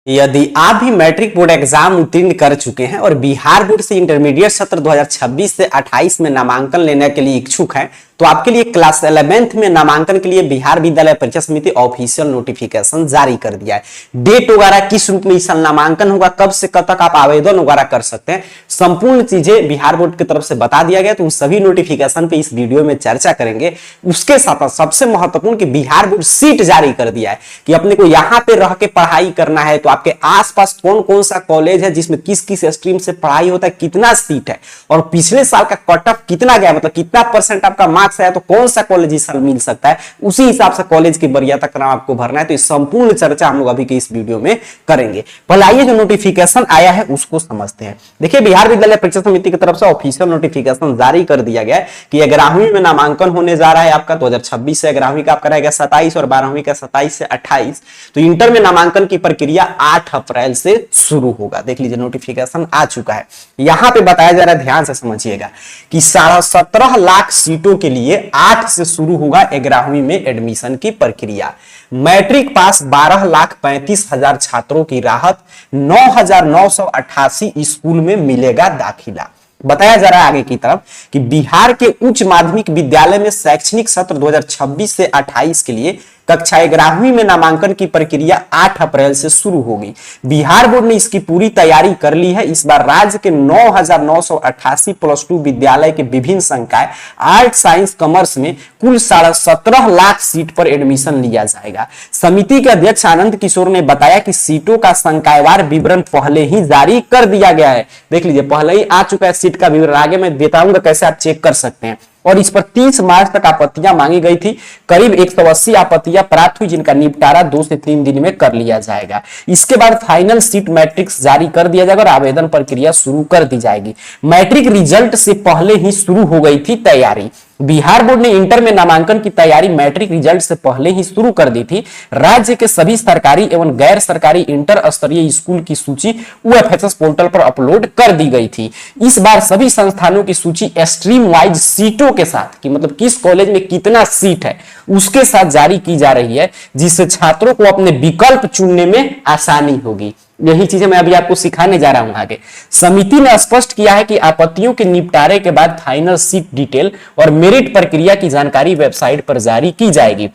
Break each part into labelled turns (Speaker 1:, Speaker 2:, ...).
Speaker 1: यदि आप भी मैट्रिक बोर्ड एग्जाम उत्तीर्ण कर चुके हैं और बिहार बोर्ड से इंटरमीडिएट सत्र 2026 से 28 में नामांकन लेने के लिए इच्छुक हैं, तो आपके लिए क्लास 11th में नामांकन के लिए बिहार विद्यालय परीक्षा समिति ऑफिशियल नोटिफिकेशन जारी कर दिया है। डेट वगैरह किस रूप में इस साल नामांकन होगा, कब से कब तक आप आवेदन वगैरह कर सकते हैं, संपूर्ण चीजें बिहार बोर्ड की तरफ से बता दिया गया। तो उन सभी नोटिफिकेशन पे इस वीडियो में चर्चा करेंगे। उसके साथ सबसे महत्वपूर्ण कि बिहार बोर्ड सीट जारी कर दिया है कि अपने को यहाँ पे रह के पढ़ाई करना है तो आपके आसपास कौन कौन सा कॉलेज है जिसमें किस किस स्ट्रीम से पढ़ाई होता है, कितना सीट है और पिछले साल का कट ऑफ कितना गया, मतलब कितना परसेंट आपका मार्क्स है तो कौन सा कॉलेज इस साल मिल सकता है, उसी हिसाब से कॉलेज की वरीयता का नाम आपको भरना है। तो इस संपूर्ण चर्चा हम लोग अभी के इस वीडियो में करेंगे। पहले आइए जो नोटिफिकेशन आया है उसको समझते हैं। देखिए, बिहार विद्यालय परीक्षा समिति की तरफ से ऑफिशियल नोटिफिकेशन जारी कर दिया गया है कि 11वीं में नामांकन होने जा रहा है आपका 2026 से। 11वीं का आपका रहेगा 27 और 12वीं का 27 से 28। तो इंटर में नामांकन की प्रक्रिया 8 अप्रैल से शुरू होगा। देख लीजिए, नोटिफिकेशन आ चुका है। यहां पे बताया जा रहा है, ध्यान से समझिएगा कि 17.5 लाख सीटों के लिए 8 से शुरू होगा 11वीं में एडमिशन की प्रक्रिया। मैट्रिक पास 12,35,000 छात्रों की राहत, 9,988 स्कूल में मिलेगा दाखिला। बताया जा रहा है आगे की तरफ कि बिहार के उच्च माध्यमिक विद्यालय में शैक्षणिक सत्र 2026 से 28 के लिए कक्षा 11वीं में नामांकन की प्रक्रिया 8 अप्रैल से शुरू होगी। बिहार बोर्ड ने इसकी पूरी तैयारी कर ली है। इस बार राज्य के 9,988 +2 विद्यालय के विभिन्न संकाय आर्ट, साइंस, कॉमर्स में कुल 17.5 लाख सीट पर एडमिशन लिया जाएगा। समिति के अध्यक्ष आनंद किशोर ने बताया कि सीटों का संकायवार विवरण पहले ही जारी कर दिया गया है। देख लीजिए, पहले ही आ चुका है सीट का विवरण। आगे मैं बताऊंगा कैसे आप चेक कर सकते हैं। और इस पर 30 मार्च तक आपत्तियां मांगी गई थी। करीब 180 आपत्तियां प्राप्त हुई, जिनका निपटारा 2 से 3 दिन में कर लिया जाएगा। इसके बाद फाइनल सीट मैट्रिक्स जारी कर दिया जाएगा और आवेदन प्रक्रिया शुरू कर दी जाएगी। मैट्रिक रिजल्ट से पहले ही शुरू हो गई थी तैयारी। बिहार बोर्ड ने इंटर में नामांकन की तैयारी मैट्रिक रिजल्ट से पहले ही शुरू कर दी थी। राज्य के सभी सरकारी एवं गैर सरकारी इंटर स्तरीय स्कूल की सूची यूएफएसएस पोर्टल पर अपलोड कर दी गई थी। इस बार सभी संस्थानों की सूची स्ट्रीम वाइज सीटों के साथ, कि मतलब किस कॉलेज में कितना सीट है उसके साथ जारी की जा रही है, जिससे छात्रों को अपने विकल्प चुनने में आसानी होगी। यही चीजें मैं अभी आपको सिखाने जा रहा हूं आगे। समिति ने स्पष्ट किया है कि आपत्तियों के निपटारे के बाद फाइनल सीट डिटेल और मेरिट प्रक्रिया की जानकारी वेबसाइट पर जारी की जाएगी।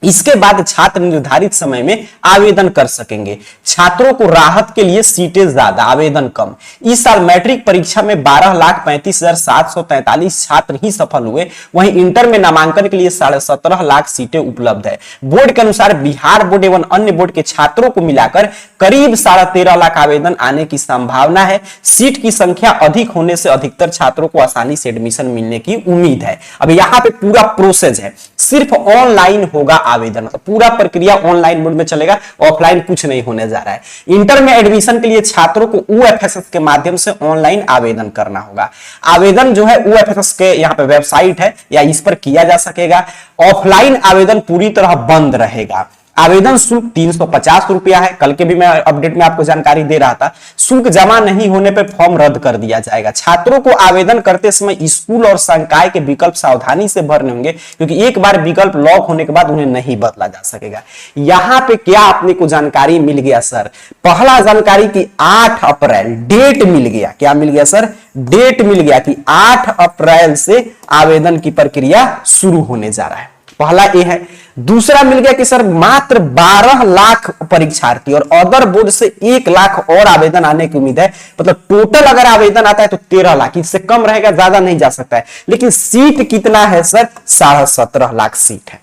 Speaker 1: इसके बाद छात्र निर्धारित समय में आवेदन कर सकेंगे। छात्रों को राहत के लिए सीटें ज्यादा, आवेदन कम। इस साल मैट्रिक परीक्षा में 12,35,743 छात्र ही सफल हुए। वहीं इंटर में नामांकन के लिए 17.5 लाख सीटें उपलब्ध है। बोर्ड के अनुसार बिहार बोर्ड एवं अन्य बोर्ड के छात्रों को मिलाकर करीब 13.5 लाख आवेदन आने की संभावना है। सीट की संख्या अधिक होने से अधिकतर छात्रों को आसानी से एडमिशन मिलने की उम्मीद है। अब यहाँ पे पूरा प्रोसेस है, सिर्फ ऑनलाइन होगा आवेदन, पूरा प्रक्रिया ऑनलाइन मोड में चलेगा, ऑफलाइन कुछ नहीं होने जा रहा है। इंटर में एडमिशन के लिए छात्रों को यूएफएसएस के माध्यम से ऑनलाइन आवेदन करना होगा। आवेदन जो है यूएफएसएस के यहाँ पे वेबसाइट है या इस पर किया जा सकेगा। ऑफलाइन आवेदन पूरी तरह बंद रहेगा। आवेदन शुल्क 350 रुपया है। कल के भी मैं अपडेट में आपको जानकारी दे रहा था। शुल्क जमा नहीं होने पर फॉर्म रद्द कर दिया जाएगा। छात्रों को आवेदन करते समय स्कूल और संकाय के विकल्प सावधानी से भरने होंगे, क्योंकि एक बार विकल्प लॉक होने के बाद उन्हें नहीं बदला जा सकेगा। यहां पे क्या आपने को जानकारी मिल गया सर? पहला जानकारी की 8 अप्रैल डेट मिल गया। क्या मिल गया सर? डेट मिल गया कि 8 अप्रैल से आवेदन की प्रक्रिया शुरू होने जा रहा है। पहला ये है। दूसरा मिल गया कि सर मात्र 12 लाख परीक्षार्थी और अदर बोर्ड से 1 लाख और आवेदन आने की उम्मीद है। मतलब टोटल अगर आवेदन आता है तो 13 लाख, इससे कम रहेगा, ज्यादा नहीं जा सकता है। लेकिन सीट कितना है सर? 17.5 लाख सीट है।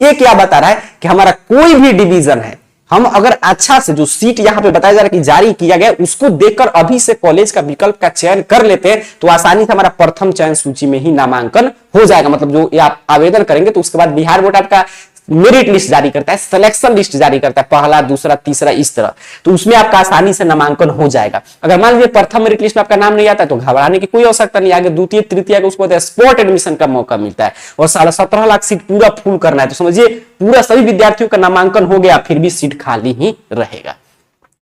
Speaker 1: ये क्या बता रहा है कि हमारा कोई भी डिवीजन है, हम अगर अच्छा से जो सीट यहां पे बताया जा रहा है कि जारी किया गया, उसको देखकर अभी से कॉलेज का विकल्प का चयन कर लेते हैं तो आसानी से हमारा प्रथम चयन सूची में ही नामांकन हो जाएगा। मतलब जो आप आवेदन करेंगे तो उसके बाद बिहार बोर्ड आपका मेरिट लिस्ट जारी करता है, सिलेक्शन लिस्ट जारी करता है, पहला, दूसरा, तीसरा, इस तरह। तो उसमें आपका आसानी से नामांकन हो जाएगा। अगर मान लीजिए प्रथम मेरिट लिस्ट में आपका नाम नहीं आता है तो घबराने की कोई आवश्यकता नहीं। आगे द्वितीय, तृतीय को उसको स्पॉट एडमिशन का मौका मिलता है और 17.5 लाख सीट पूरा फुल करना है। तो समझिए पूरा सभी विद्यार्थियों का नामांकन हो गया, फिर भी सीट खाली ही रहेगा।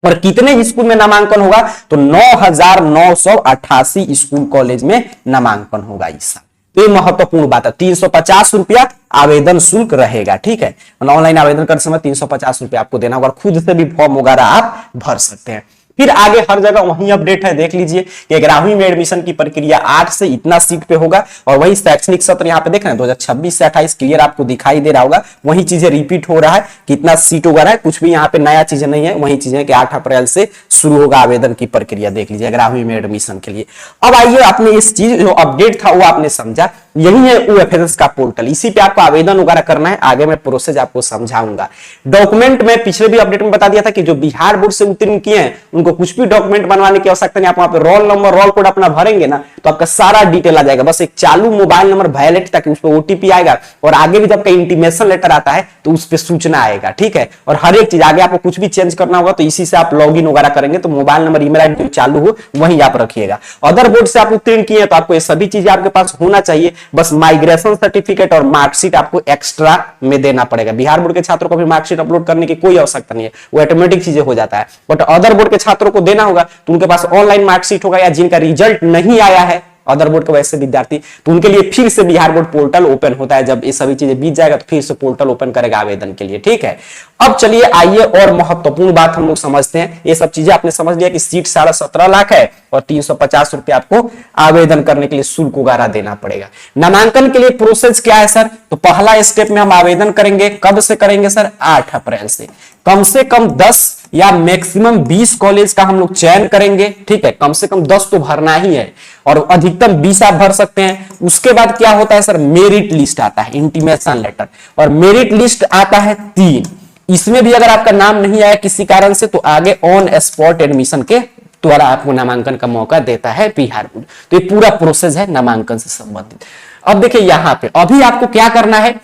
Speaker 1: और कितने स्कूल में नामांकन होगा? तो 9,988 स्कूल कॉलेज में नामांकन होगा इस साल। तो ये महत्वपूर्ण बात है। 350 रुपया आवेदन शुल्क रहेगा, ठीक है। ऑनलाइन आवेदन करते समय 350 रुपया आपको देना होगा, खुद से भी फॉर्म वगैरह आप भर सकते हैं। फिर आगे हर जगह वही अपडेट है, देख लीजिए कि 11वीं में एडमिशन की प्रक्रिया 8 से इतना सीट पे होगा, और वही शैक्षणिक सत्र यहाँ पे देख रहे हैं 2026 से 28 क्लियर आपको दिखाई दे रहा होगा। वही चीजें रिपीट हो रहा है, कितना सीट वगैरह है, कुछ भी यहाँ पे नया चीजें नहीं है, वही चीजें कि 8 अप्रैल से शुरू होगा आवेदन की प्रक्रिया। देख लीजिए 11वीं में एडमिशन के लिए। अब आइए, आपने इस चीज जो अपडेट था वो आपने समझा, यही है OFSS का पोर्टल, इसी पे आपको आवेदन वगैरह करना है। आगे मैं प्रोसेस आपको समझाऊंगा। डॉक्यूमेंट में पिछले भी अपडेट में बता दिया था कि जो बिहार बोर्ड से उत्तीर्ण किए हैं उनको कुछ भी डॉक्यूमेंट बनवाने की आवश्यकता नहीं। आप वहां पे रोल नंबर, रोल कोड अपना भरेंगे ना तो आपका सारा डिटेल आ जाएगा। बस एक चालू मोबाइल नंबर वैलिड तक उस पर OTP आएगा, और आगे भी जब इंटीमेशन लेटर आता है तो उस पर सूचना आएगा, ठीक है। और हर एक चीज आगे आपको कुछ भी चेंज करना होगा तो इसी से आप लॉग इन वगैरह करेंगे, तो मोबाइल नंबर, ईमेल आईडी चालू हो वही आप रखिएगा। अदर बोर्ड से आप उत्तीर्ण किए तो आपको ये सभी चीजें आपके पास होना चाहिए। बस माइग्रेशन सर्टिफिकेट और मार्कशीट आपको एक्स्ट्रा में देना पड़ेगा। बिहार बोर्ड के छात्रों को भी मार्कशीट अपलोड करने की कोई आवश्यकता नहीं है, वो ऑटोमेटिक चीजें हो जाता है। बट अदर बोर्ड के छात्रों को देना होगा तो उनके पास ऑनलाइन मार्कशीट होगा, या जिनका रिजल्ट नहीं आया है अदर बोर्ड के वैसे विद्यार्थी, तो उनके लिए फिर से बिहार बोर्ड पोर्टल ओपन होता है। जब ये सभी चीजें बीत जाएगा तो फिर से पोर्टल ओपन करेगा आवेदन के लिए, ठीक है। अब चलिए आइए और महत्वपूर्ण बात हम लोग समझते हैं। ये सब चीजें आपने समझ लिया कि सीट 17.5 लाख है और 350 रुपया आपको आवेदन करने के लिए शुल्क वगैरह देना पड़ेगा। नामांकन के लिए प्रोसेस क्या है सर? तो पहला स्टेप में हम आवेदन करेंगे, कब से करेंगे सर? 8 अप्रैल से कम 10 या मैक्सिमम 20 कॉलेज का हम लोग चयन करेंगे, ठीक है। कम से कम 10 तो भरना ही है, और अधिकतम 20 आप भर सकते हैं। उसके बाद क्या होता है सर? मेरिट लिस्ट आता है, इंटीमेशन लेटर, और मेरिट लिस्ट आता है 3। इसमें भी अगर आपका नाम नहीं आया किसी कारण से तो आगे ऑन स्पॉट एडमिशन के द्वारा आपको नामांकन का मौका देता है बिहार बोर्ड। तो ये पूरा प्रोसेस है नामांकन से संबंधित। अब देखिए यहाँ पे अभी आपको क्या करना है,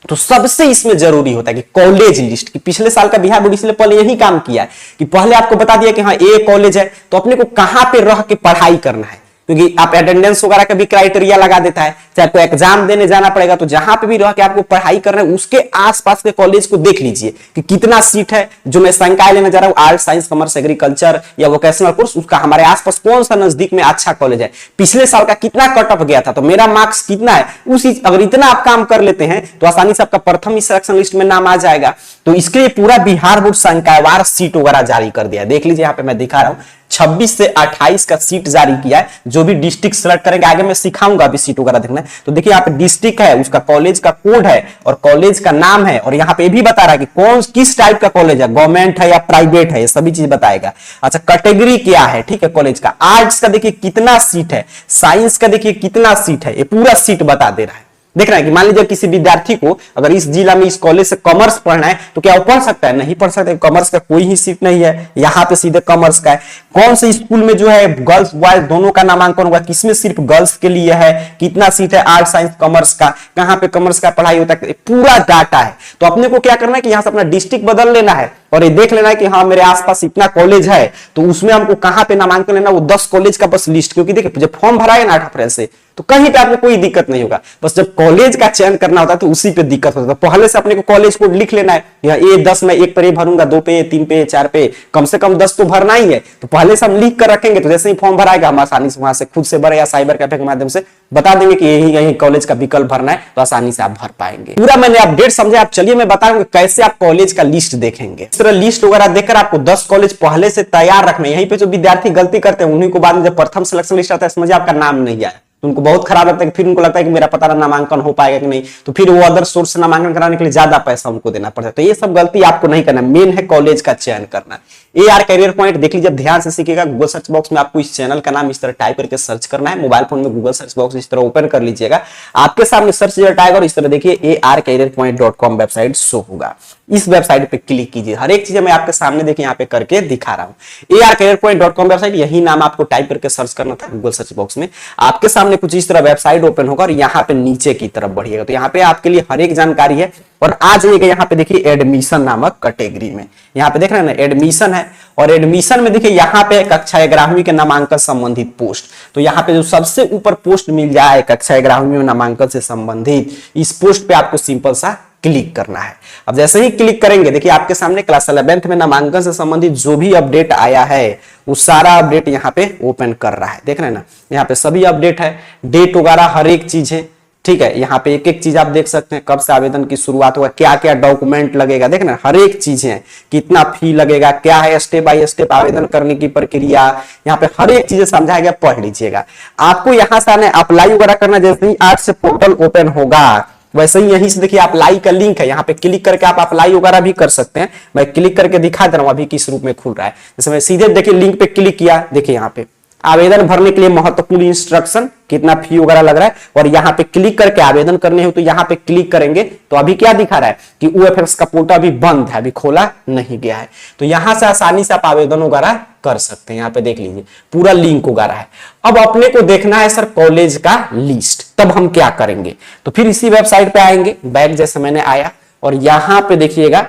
Speaker 1: तो सबसे इसमें जरूरी होता है कि कॉलेज लिस्ट की। पिछले साल का बिहार बोर्ड इसलिए पहले यही काम किया है कि पहले आपको बता दिया कि हाँ ये कॉलेज है, तो अपने को कहां पे रह के पढ़ाई करना है, क्योंकि आप अटेंडेंस वगैरह का भी क्राइटेरिया लगा देता है। चाहे आपको एग्जाम देने जाना पड़ेगा तो जहां पे भी रह के आपको पढ़ाई करना है उसके आसपास के कॉलेज को देख लीजिए कि कितना सीट है। जो मैं संकाय लेने जा रहा हूँ, आर्ट, साइंस, कॉमर्स, एग्रीकल्चर या वोकेशनल कोर्स, उसका हमारे आसपास कौन सा नजदीक में अच्छा कॉलेज है, पिछले साल का कितना कट ऑफ गया था, तो मेरा मार्क्स कितना है, उसी अगर इतना आप काम कर लेते हैं तो आसानी से आपका प्रथम ही सिलेक्शन लिस्ट में नाम आ जाएगा। तो इसके लिए पूरा बिहार बोर्ड संकायवार सीट वगैरह जारी कर दिया है। देख लीजिए यहाँ पे मैं दिखा रहा हूँ 26 से 28 का सीट जारी किया है। जो भी डिस्ट्रिक्ट सेलेक्ट करेंगे, आगे मैं सिखाऊंगा अभी सीट वगैरह देखना है। तो देखिए यहाँ पे डिस्ट्रिक्ट है, उसका कॉलेज का कोड है और कॉलेज का नाम है, और यहाँ पे भी बता रहा है कि कौन किस टाइप का कॉलेज है, गवर्नमेंट है या प्राइवेट है, ये सभी चीज बताएगा। अच्छा, कैटेगरी क्या है, ठीक है, कॉलेज का। आर्ट्स का देखिए कितना सीट है, साइंस का देखिए कितना सीट है, ये पूरा सीट बता दे रहा है। देख रहे हैं कि मान लीजिए किसी विद्यार्थी को अगर इस जिला में इस कॉलेज से कॉमर्स पढ़ना है तो क्या वो पढ़ सकता है? नहीं पढ़ सकता। कॉमर्स का कोई ही सीट नहीं है, यहाँ पे सीधे कॉमर्स का है। कौन से स्कूल में जो है गर्ल्स बॉयज दोनों का नामांकन होगा, किसमें सिर्फ गर्ल्स के लिए है, कितना सीट है आर्ट, साइंस, कॉमर्स का, कहाँ पे कॉमर्स का पढ़ाई होता है, पूरा डाटा है। तो अपने को क्या करना है कि यहाँ से अपना डिस्ट्रिक्ट बदल लेना है और ये देख लेना है कि हाँ मेरे आसपास इतना कॉलेज है, तो उसमें हमको कहाँ पे नामांकन लेना, वो 10 कॉलेज का बस लिस्ट। क्योंकि देखिए जब फॉर्म भराए ना 8 अप्रैल से तो कहीं पे आपको कोई दिक्कत नहीं होगा, बस जब कॉलेज का चयन करना होता है तो उसी पे दिक्कत होता है। तो पहले से अपने को कॉलेज कोड लिख लेना है, ये 10 में 1 पे ये भरूंगा, 2 पे, 3 पे, 4 पे, कम से कम 10 तो भरना ही है। तो पहले से हम लिख कर रखेंगे, तो जैसे ही फॉर्म भराएगा हम आसानी से वहां से खुद से भरे या साइबर कैफे के माध्यम से बता देंगे कि यही कॉलेज का विकल्प भरना है, तो आसानी से आप भर पाएंगे। पूरा मैंने अपडेट समझे। आप चलिए मैं बताऊंगा कैसे आप कॉलेज का लिस्ट देखेंगे। इस तरह लिस्ट वगैरह देखकर आपको 10 कॉलेज पहले से तैयार रखना है। यहीं पे जो विद्यार्थी गलती करते हैं उन्हीं को बाद में जब प्रथम सिलेक्शन लिस्ट आता है समझिए आपका नाम नहीं आया तो उनको बहुत खराब लगता है। फिर उनको लगता है कि मेरा पता नामांकन हो पाएगा कि नहीं, तो फिर वो अदर सोर्स से नामांकन कराने के लिए ज्यादा पैसा उनको देना पड़ता है। तो ये सब गलती आपको नहीं करना, मेन है कॉलेज का चयन करना। AR कैरियर पॉइंट देख लीजिए, ध्यान से सीखिएगा। गूगल सर्च बॉक्स में आपको इस चैनल का नाम इस तरह टाइप करके सर्च करना है। मोबाइल फोन में गूगल सर्च बॉक्स इस तरह ओपन कर लीजिएगा, आपके सामने सर्च रिजल्ट आएगा और इस तरह देखिए arcareerpoint.com वेबसाइट शो होगा। इस वेबसाइट पे क्लिक कीजिए। हर एक चीज मैं आपके सामने देखिए यहाँ पे करके दिखा रहा हूँ। arcareerpoint.com वेबसाइट, यही नाम आपको टाइप करके सर्च करना था गूगल सर्च बॉक्स में। आपके सामने कुछ इस तरह वेबसाइट ओपन होगा और यहाँ पे नीचे की तरफ बढ़िएगा तो यहाँ पे आपके लिए हर एक जानकारी है। और आ जाइएगा यहाँ पे देखिए एडमिशन नामक कैटेगरी में, यहाँ पे देख रहे हैं ना एडमिशन है, और एडमिशन में देखिए यहाँ पे कक्षा 11वीं के नामांकन संबंधित पोस्ट। तो यहाँ पे जो सबसे ऊपर पोस्ट मिल जाए कक्षा 11वीं में नामांकन से संबंधित, इस पोस्ट पे आपको सिंपल सा क्लिक करना है। अब जैसे ही क्लिक करेंगे देखिए आपके सामने क्लास 11th में नामांकन से संबंधित जो भी अपडेट आया है वो सारा अपडेट यहाँ पे ओपन कर रहा है। देख रहे हैं ना, यहाँ पे सभी अपडेट है, डेट वगैरह हर एक चीज है। ठीक है, यहाँ पे एक एक चीज आप देख सकते हैं, कब से आवेदन की शुरुआत होगा, क्या क्या डॉक्यूमेंट लगेगा, देख रहे हैं हर एक चीज है, कितना फी लगेगा, क्या है स्टेप बाय स्टेप आवेदन करने की प्रक्रिया, यहाँ पे हर एक चीज समझाया गया, पढ़ लीजिएगा। आपको यहाँ से आने अप्लाई वगैरह करना, जैसे ही आज से पोर्टल ओपन होगा वैसे ही यहीं से देखिए अप्लाई का लिंक है, यहाँ पे क्लिक करके आप अप्लाई वगैरह भी कर सकते हैं। मैं क्लिक करके दिखा दे रहा हूँ अभी किस रूप में खुल रहा है। जैसे मैं सीधे देखिए लिंक पे क्लिक किया, देखिए यहाँ पे आवेदन भरने के लिए महत्वपूर्ण इंस्ट्रक्शन, कितना फी वगैरह लग रहा है, और यहाँ पे क्लिक करके आवेदन करने हो तो यहाँ पे क्लिक करेंगे तो अभी क्या दिखा रहा है कि OFX का पोर्टल अभी बंद है, अभी खोला नहीं गया है। तो यहाँ से आसानी से आप आवेदन वगैरह कर सकते हैं। यहाँ पे देख लीजिए पूरा लिंक वगैरह है। अब अपने को देखना है सर कॉलेज का लिस्ट, तब हम क्या करेंगे, तो फिर इसी वेबसाइट पे आएंगे, बैक जैसे मैंने आया और यहाँ पे देखिएगा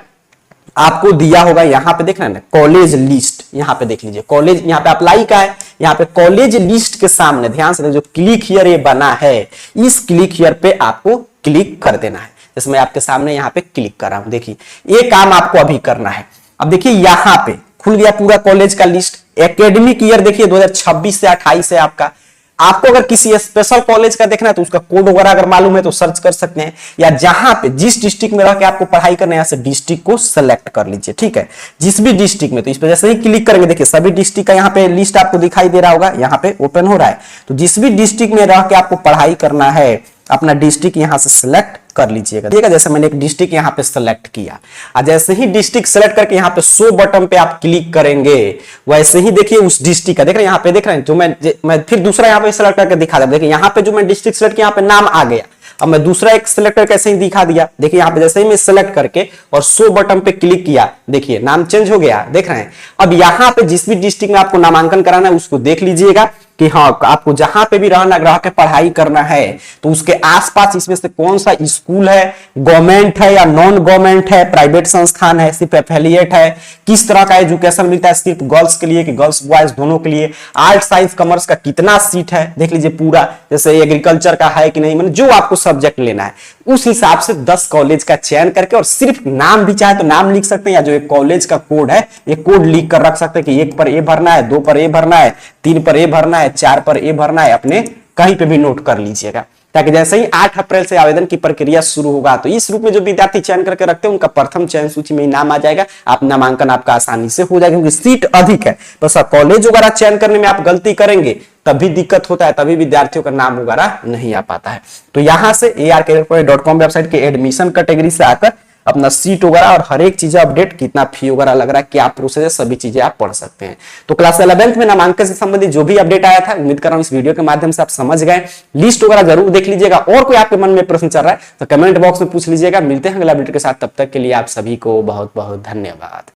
Speaker 1: आपको दिया होगा, यहाँ पे देख रहे हैं ना कॉलेज लिस्ट, यहाँ पे देख लीजिए कॉलेज, यहाँ पे अप्लाई का है, यहाँ पे कॉलेज लिस्ट के सामने ध्यान से जो क्लिक हियर ये बना है, इस क्लिक हियर पे आपको क्लिक कर देना है। जैसे मैं आपके सामने यहाँ पे क्लिक कर रहा हूं, देखिए ये काम आपको अभी करना है। अब देखिए यहाँ पे खुल गया पूरा कॉलेज का लिस्ट। एकेडमिक ईयर देखिए 2026 से 28 है आपका। आपको अगर किसी स्पेशल कॉलेज का देखना है तो उसका कोड वगैरह अगर मालूम है तो सर्च कर सकते हैं, या जहां पे जिस डिस्ट्रिक्ट में रह के आपको पढ़ाई करना है यहाँ से डिस्ट्रिक्ट को सेलेक्ट कर लीजिए। ठीक है, जिस भी डिस्ट्रिक्ट में, तो इस पे जैसे ही क्लिक करेंगे देखिए सभी डिस्ट्रिक्ट का यहाँ पे लिस्ट आपको दिखाई दे रहा होगा, यहाँ पे ओपन हो रहा है। तो जिस भी डिस्ट्रिक्ट में रह के आपको पढ़ाई करना है अपना डिस्ट्रिक्ट यहाँ से सिलेक्ट कर लीजिएगा। ठीक है, जैसे मैंने एक डिस्ट्रिक्ट यहाँ पे सेलेक्ट किया, और जैसे ही डिस्ट्रिक्ट सेलेक्ट करके यहाँ पे शो बटन पे आप क्लिक करेंगे वैसे ही देखिए उस डिस्ट्रिक्ट का, देख रहे हैं यहाँ पे, देख रहे हैं जो मैं फिर दूसरा यहाँ पे सेलेक्ट करके दिखा दे, देखिए यहाँ पे जो मैं डिस्ट्रिक्ट सेलेक्ट किया यहाँ पे नाम आ गया। अब मैं दूसरा एक सिलेक्ट करके ऐसे ही दिखा दिया, देखिए यहाँ पे जैसे ही मैं सिलेक्ट करके और शो बटन पे क्लिक किया, देखिए नाम चेंज हो गया, देख रहे हैं। अब यहाँ पे जिस भी डिस्ट्रिक्ट में आपको नामांकन कराना है उसको देख लीजिएगा कि हाँ आपको जहां पे भी रहना रह के पढ़ाई करना है तो उसके आसपास इसमें से कौन सा स्कूल है, गवर्नमेंट है या नॉन गवर्नमेंट है, प्राइवेट संस्थान है, सिर्फ एफिलिएट है, किस तरह का एजुकेशन मिलता है, सिर्फ गर्ल्स के लिए कि गर्ल्स बॉयज दोनों के लिए, आर्ट साइंस कॉमर्स का कितना सीट है, देख लीजिए पूरा, जैसे एग्रीकल्चर का है कि नहीं, मतलब जो आपको सब्जेक्ट लेना है उस हिसाब से 10 कॉलेज का चयन करके, और सिर्फ नाम भी चाहे तो नाम लिख सकते हैं, या जो एक कॉलेज का कोड है ये कोड लिख कर रख सकते हैं कि 1 पर ए भरना है, 2 पर ए भरना है, 3 पर ए भरना है, 4 पर ए भरना है, अपने कहीं पे भी नोट कर लीजिएगा, ताकि जैसे ही 8 अप्रैल से आवेदन की प्रक्रिया शुरू होगा तो इस रूप में जो विद्यार्थी चयन करके रखते हैं उनका प्रथम चयन सूची में नाम आ जाएगा, आप नामांकन आपका आसानी से हो जाएगा, क्योंकि सीट अधिक है। बस कॉलेज वगैरह चयन करने में आप गलती करेंगे तभी दिक्कत होता है, तभी विद्यार्थियों का नाम वगैरह नहीं आ पाता है। तो यहां से arcareerpoint.com वेबसाइट के एडमिशन कैटेगरी से आकर अपना सीट वगैरह और हर एक चीज अपडेट, कितना फी वगैरह लग रहा है, क्या प्रोसेस है, सभी चीजें आप पढ़ सकते हैं। तो क्लास 11th में नामांकन से संबंधित जो भी अपडेट आया था उम्मीद कर रहा हूं इस वीडियो के माध्यम से आप समझ गए। लिस्ट वगैरह जरूर देख लीजिएगा, और कोई आपके मन में प्रश्न चल रहा है तो कमेंट बॉक्स में पूछ लीजिएगा। मिलते हैं अगला वीडियो के साथ, तब तक के लिए आप सभी को बहुत बहुत धन्यवाद।